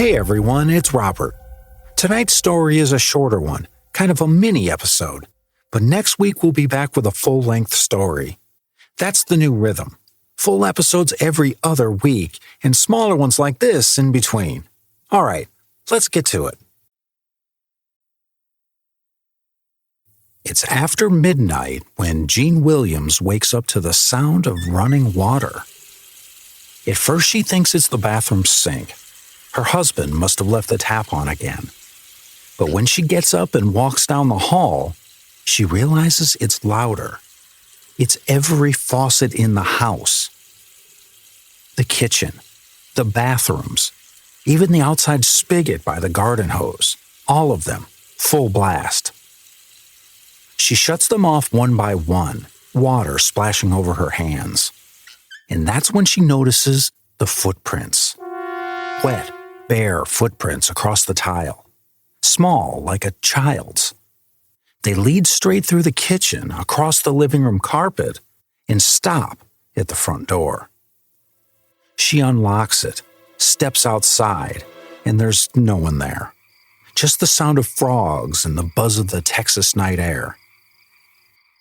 Hey everyone, it's Robert. Tonight's story is a shorter one, kind of a mini episode, but next week we'll be back with a full-length story. That's the new rhythm. Full episodes every other week, and smaller ones like this in between. All right, let's get to it. It's after midnight when Jean Williams wakes up to the sound of running water. At first she thinks it's the bathroom sink. Her husband must have left the tap on again. But when she gets up and walks down the hall, she realizes it's louder. It's every faucet in the house. The kitchen, the bathrooms, even the outside spigot by the garden hose, all of them, full blast. She shuts them off one by one, water splashing over her hands. And that's when she notices the footprints. Wet, bare footprints across the tile. Small, like a child's. They lead straight through the kitchen, across the living room carpet, and stop at the front door. She unlocks it, steps outside, and there's no one there. Just the sound of frogs and the buzz of the Texas night air.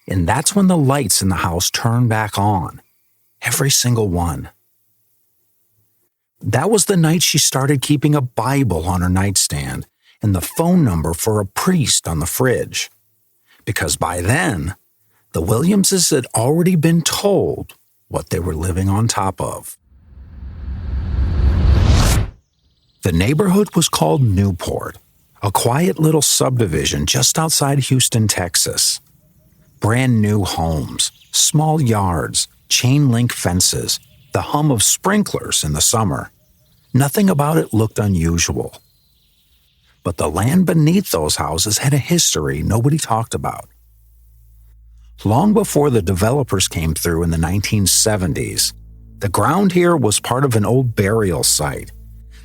And that's when the lights in the house turn back on. Every single one. That was the night she started keeping a Bible on her nightstand and the phone number for a priest on the fridge. Because by then, the Williamses had already been told what they were living on top of. The neighborhood was called Newport, a quiet little subdivision just outside Houston, Texas. Brand new homes, small yards, chain link fences, the hum of sprinklers in the summer. Nothing about it looked unusual. But the land beneath those houses had a history nobody talked about. Long before the developers came through in the 1970s, the ground here was part of an old burial site,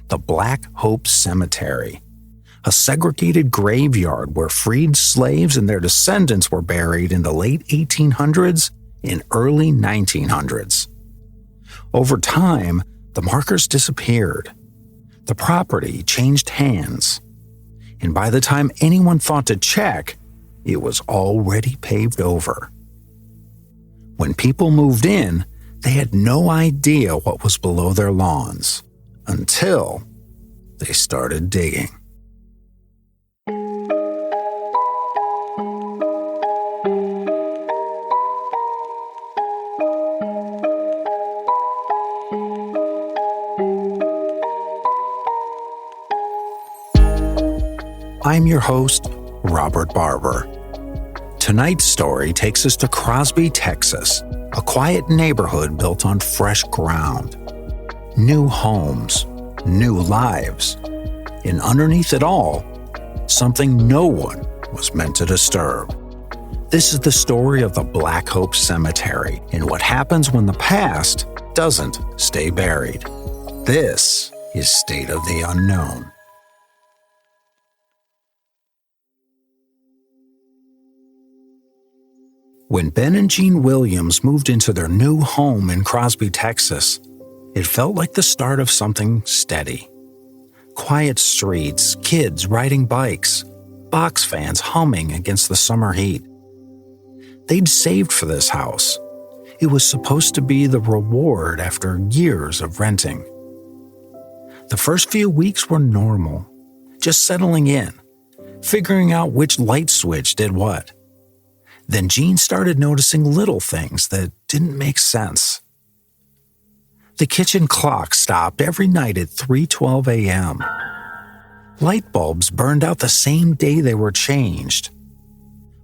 the Black Hope Cemetery, a segregated graveyard where freed slaves and their descendants were buried in the late 1800s and early 1900s. Over time, the markers disappeared. The property changed hands. And by the time anyone thought to check, it was already paved over. When people moved in, they had no idea what was below their lawns until they started digging. I'm your host, Robert Barber. Tonight's story takes us to Crosby, Texas, a quiet neighborhood built on fresh ground. New homes, new lives, and underneath it all, something no one was meant to disturb. This is the story of the Black Hope Cemetery and what happens when the past doesn't stay buried. This is State of the Unknown. When Ben and Jean Williams moved into their new home in Crosby, Texas, it felt like the start of something steady. Quiet streets, kids riding bikes, box fans humming against the summer heat. They'd saved for this house. It was supposed to be the reward after years of renting. The first few weeks were normal, just settling in, figuring out which light switch did what. Then Jean started noticing little things that didn't make sense. The kitchen clock stopped every night at 3:12 a.m. Light bulbs burned out the same day they were changed.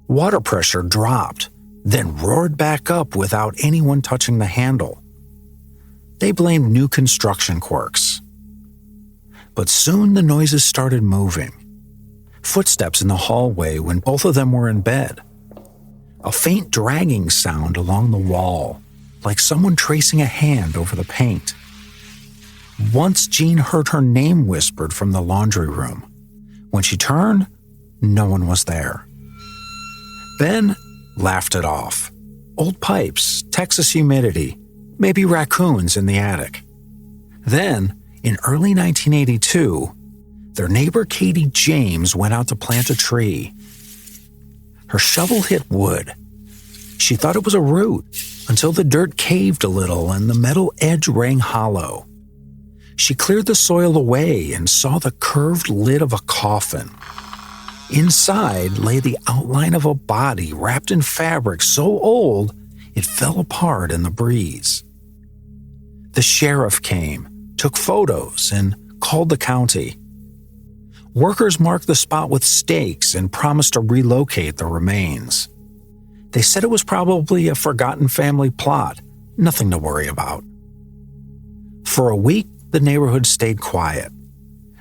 Water pressure dropped, then roared back up without anyone touching the handle. They blamed new construction quirks. But soon the noises started moving. Footsteps in the hallway when both of them were in bed. A faint dragging sound along the wall, like someone tracing a hand over the paint. Once Jean heard her name whispered from the laundry room. When she turned, no one was there. Ben laughed it off. Old pipes, Texas humidity, maybe raccoons in the attic. Then, in early 1982, their neighbor Katie James went out to plant a tree. Her shovel hit wood. She thought it was a root until the dirt caved a little and the metal edge rang hollow. She cleared the soil away and saw the curved lid of a coffin. Inside lay the outline of a body wrapped in fabric so old it fell apart in the breeze. The sheriff came, took photos, and called the county. Workers marked the spot with stakes and promised to relocate the remains. They said it was probably a forgotten family plot, nothing to worry about. For a week, the neighborhood stayed quiet,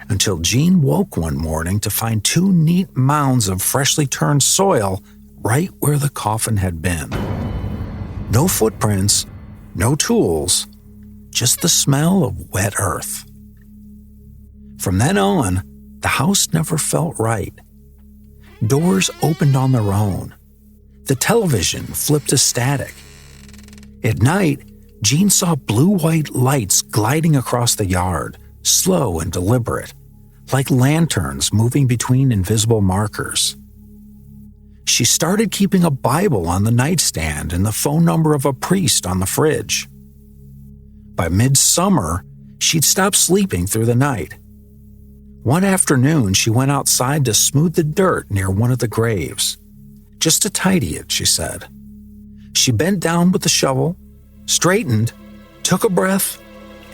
until Jean woke one morning to find two neat mounds of freshly turned soil right where the coffin had been. No footprints, no tools, just the smell of wet earth. From then on, the house never felt right. Doors opened on their own. The television flipped to static. At night, Jean saw blue-white lights gliding across the yard, slow and deliberate, like lanterns moving between invisible markers. She started keeping a Bible on the nightstand and the phone number of a priest on the fridge. By midsummer, she'd stopped sleeping through the night. One afternoon, she went outside to smooth the dirt near one of the graves. Just to tidy it, she said. She bent down with the shovel, straightened, took a breath,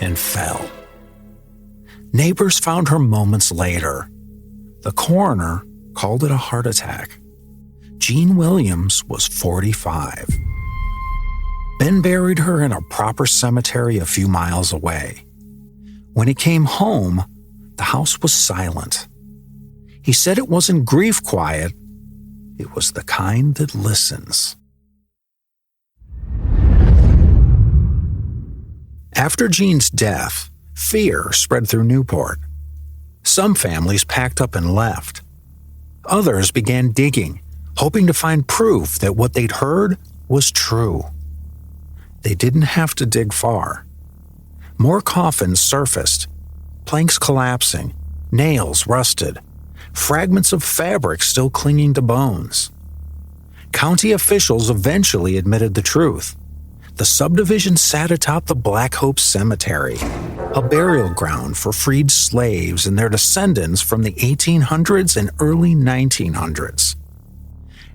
and fell. Neighbors found her moments later. The coroner called it a heart attack. Jean Williams was 45. Ben buried her in a proper cemetery a few miles away. When he came home, the house was silent. He said it wasn't grief quiet, it was the kind that listens. After Jean's death, fear spread through Newport. Some families packed up and left. Others began digging, hoping to find proof that what they'd heard was true. They didn't have to dig far. More coffins surfaced, planks collapsing, nails rusted, fragments of fabric still clinging to bones. County officials eventually admitted the truth. The subdivision sat atop the Black Hope Cemetery, a burial ground for freed slaves and their descendants from the 1800s and early 1900s.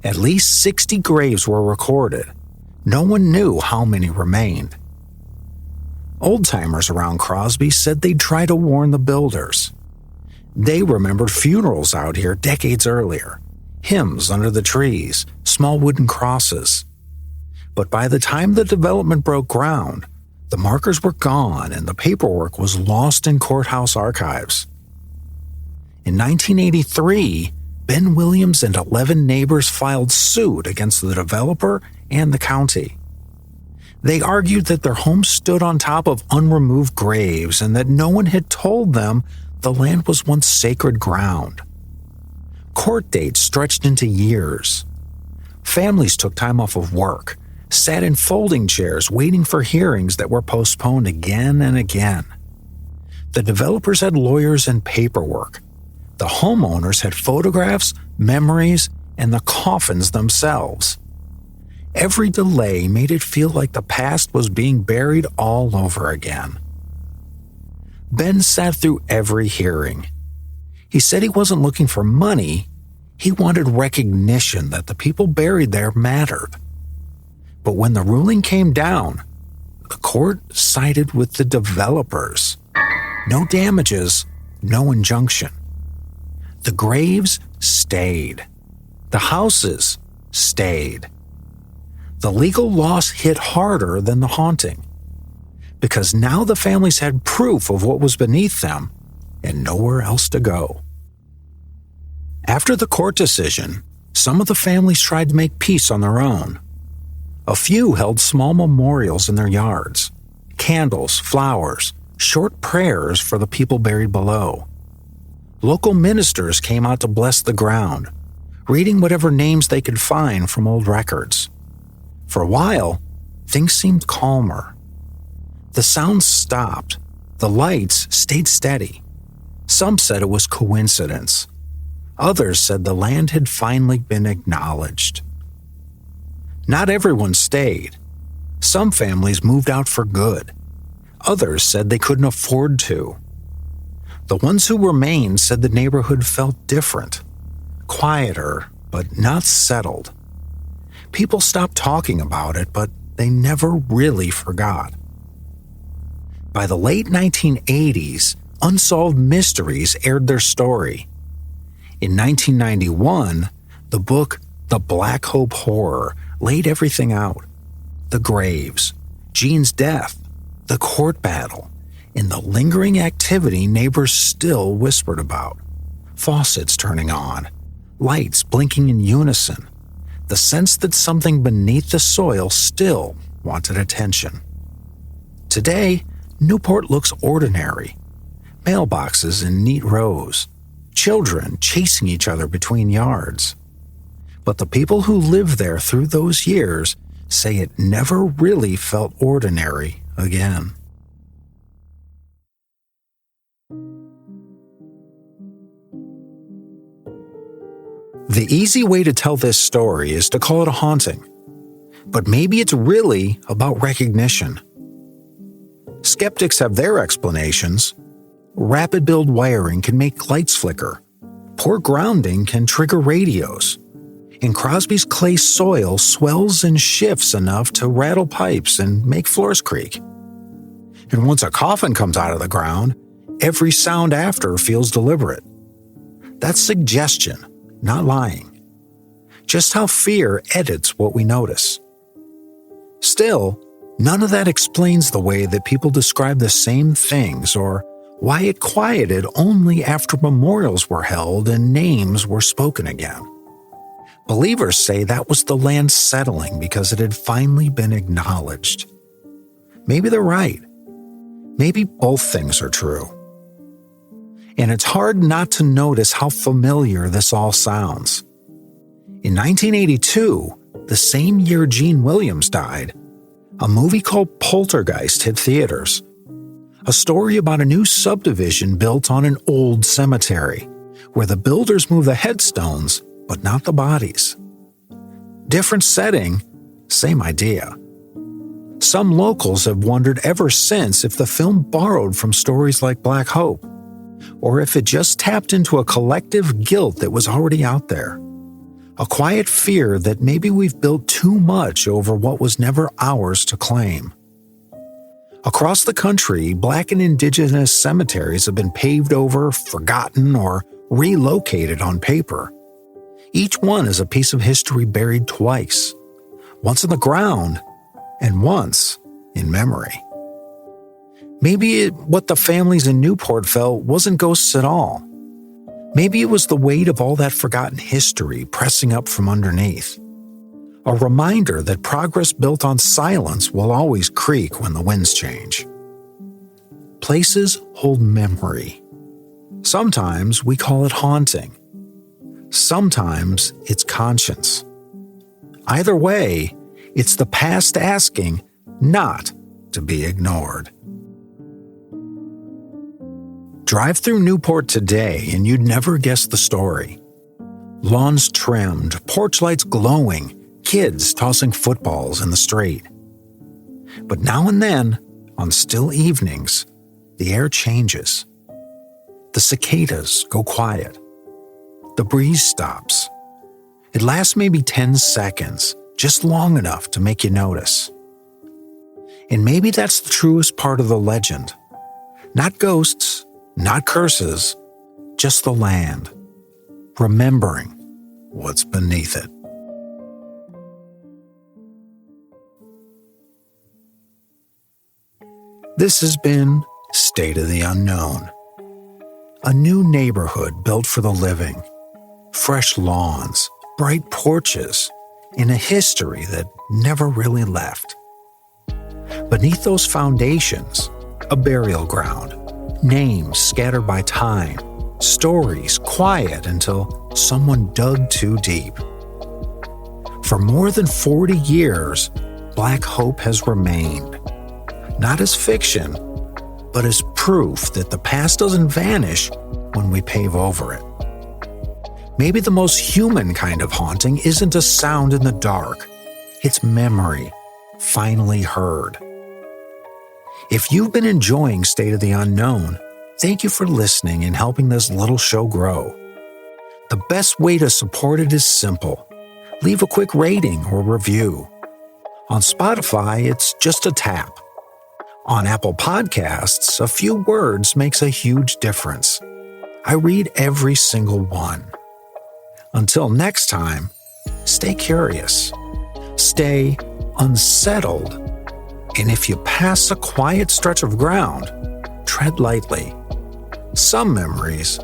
At least 60 graves were recorded. No one knew how many remained. Old-timers around Crosby said they'd try to warn the builders. They remembered funerals out here decades earlier, hymns under the trees, small wooden crosses. But by the time the development broke ground, the markers were gone and the paperwork was lost in courthouse archives. In 1983, Ben Williams and 11 neighbors filed suit against the developer and the county. They argued that their homes stood on top of unremoved graves and that no one had told them the land was once sacred ground. Court dates stretched into years. Families took time off of work, sat in folding chairs waiting for hearings that were postponed again and again. The developers had lawyers and paperwork. The homeowners had photographs, memories, and the coffins themselves. Every delay made it feel like the past was being buried all over again. Ben sat through every hearing. He said he wasn't looking for money. He wanted recognition that the people buried there mattered. But when the ruling came down, the court sided with the developers. No damages, no injunction. The graves stayed. The houses stayed. The legal loss hit harder than the haunting, because now the families had proof of what was beneath them and nowhere else to go. After the court decision, some of the families tried to make peace on their own. A few held small memorials in their yards, candles, flowers, short prayers for the people buried below. Local ministers came out to bless the ground, reading whatever names they could find from old records. For a while, things seemed calmer. The sounds stopped. The lights stayed steady. Some said it was coincidence. Others said the land had finally been acknowledged. Not everyone stayed. Some families moved out for good. Others said they couldn't afford to. The ones who remained said the neighborhood felt different, quieter, but not settled. People stopped talking about it, but they never really forgot. By the late 1980s, Unsolved Mysteries aired their story. In 1991, the book The Black Hope Horror laid everything out. The graves, Jean's death, the court battle, and the lingering activity neighbors still whispered about. Faucets turning on, lights blinking in unison, the sense that something beneath the soil still wanted attention. Today, Newport looks ordinary. Mailboxes in neat rows, children chasing each other between yards. But the people who lived there through those years say it never really felt ordinary again. The easy way to tell this story is to call it a haunting. But maybe it's really about recognition. Skeptics have their explanations. Rapid build wiring can make lights flicker. Poor grounding can trigger radios. And Crosby's clay soil swells and shifts enough to rattle pipes and make floors creak. And once a coffin comes out of the ground, every sound after feels deliberate. That's suggestion, not lying. Just how fear edits what we notice. Still, none of that explains the way that people describe the same things or why it quieted only after memorials were held and names were spoken again. Believers say that was the land settling because it had finally been acknowledged. Maybe they're right. Maybe both things are true. And it's hard not to notice how familiar this all sounds. In 1982, the same year Gene Williams died, a movie called Poltergeist hit theaters. A story about a new subdivision built on an old cemetery, where the builders move the headstones, but not the bodies. Different setting, same idea. Some locals have wondered ever since if the film borrowed from stories like Black Hope, or if it just tapped into a collective guilt that was already out there. A quiet fear that maybe we've built too much over what was never ours to claim. Across the country, Black and Indigenous cemeteries have been paved over, forgotten, or relocated on paper. Each one is a piece of history buried twice, once in the ground and once in memory. Maybe what the families in Newport felt wasn't ghosts at all. Maybe it was the weight of all that forgotten history pressing up from underneath. A reminder that progress built on silence will always creak when the winds change. Places hold memory. Sometimes we call it haunting. Sometimes it's conscience. Either way, it's the past asking not to be ignored. Drive through Newport today and you'd never guess the story. Lawns trimmed, porch lights glowing, kids tossing footballs in the street. But now and then, on still evenings, the air changes. The cicadas go quiet. The breeze stops. It lasts maybe 10 seconds, just long enough to make you notice. And maybe that's the truest part of the legend. Not ghosts, not curses, just the land, remembering what's beneath it. This has been State of the Unknown. A new neighborhood built for the living. Fresh lawns, bright porches, and a history that never really left. Beneath those foundations, a burial ground, names scattered by time, stories quiet until someone dug too deep. For more than 40 years, Black Hope has remained. Not as fiction, but as proof that the past doesn't vanish when we pave over it. Maybe the most human kind of haunting isn't a sound in the dark. It's memory, finally heard. If you've been enjoying State of the Unknown, thank you for listening and helping this little show grow. The best way to support it is simple. Leave a quick rating or review. On Spotify, it's just a tap. On Apple Podcasts, a few words makes a huge difference. I read every single one. Until next time, stay curious, stay unsettled, and if you pass a quiet stretch of ground, tread lightly. Some memories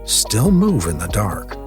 still move in the dark.